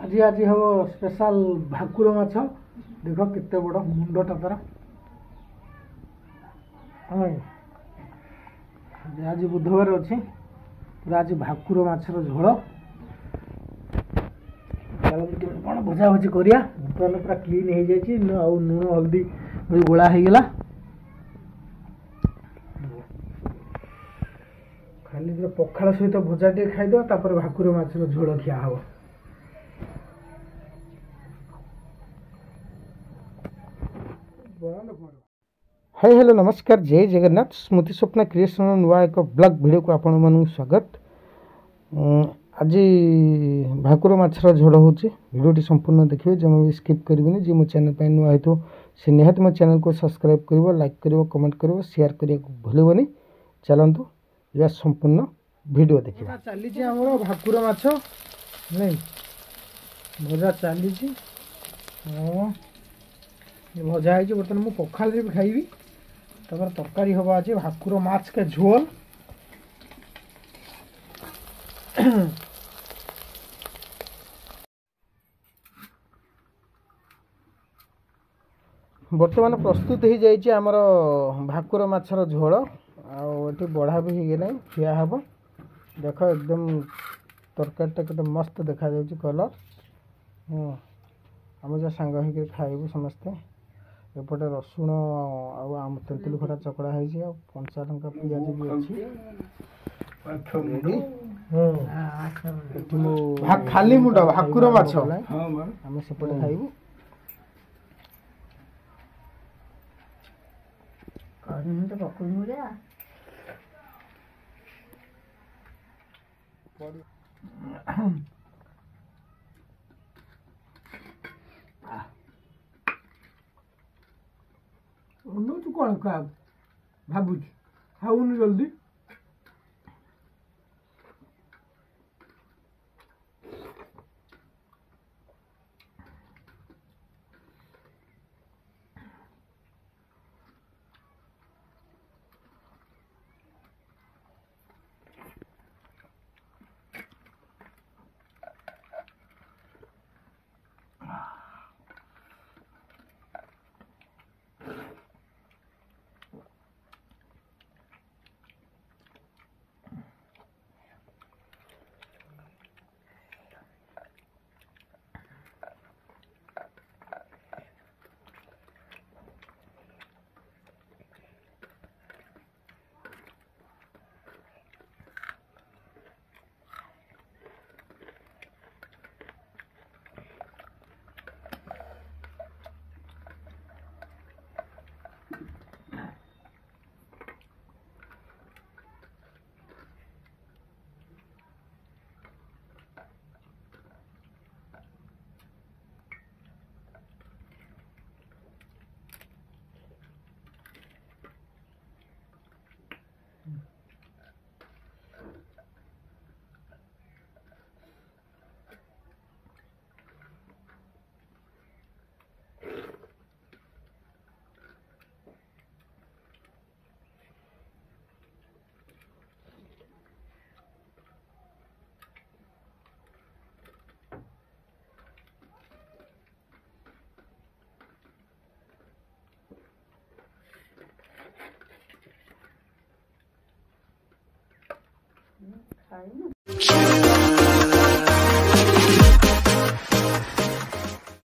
आज आज हम स्पेशल भाकुर माछ देख केते बड़ मुंडटा तार आज बुधवार अच्छे पूरा आज भाकुर माछर झोल कौन भजा भजी करिया बर्तमान पूरा क्लीन हो जाए लुण हल्दी गोला हो गला खाली पखाड़ सहित भजा टे खाईद भाकुर माछर झोल खिया हम हाय हेलो नमस्कार जय जगन्नाथ स्मृति स्वप्न क्रिएशन नुआ एक ब्लॉग वीडियो को आपण मानू स्वागत। आज भाकुर माछर झोल हो भिडियोटी संपूर्ण देखिए जमा भी स्किप करेंगे जी मो चैनल पर नुआ हो से निहाती मो चैनल को सब्सक्राइब कर लाइक कर कमेंट कर शेयर करने को भूलबनी। चलतु या संपूर्ण वीडियो देखिए चली भाकुर माछ नहीं भजा चली भजा है बर्तमान मुझे पखाल भी खाइबी तब तरकारी हम आज भाकुर माछ के झोल बर्तमान प्रस्तुत हो जाइए आमर भाकुर माछर झोल आठी बढ़ा भी हो गला खिया हम देख एकदम तरकारीटा के मस्त देखा कलर आम जो सांग हो खाइबू समस्ते एपटे रसुण आम तेतुली खटा चकड़ा है कंचा लंका पियाज भी अच्छी खाली मुंडा भाकुर माछ आम सेपटे खाइबू तू कौन भावुँ खाऊन जल्दी खाई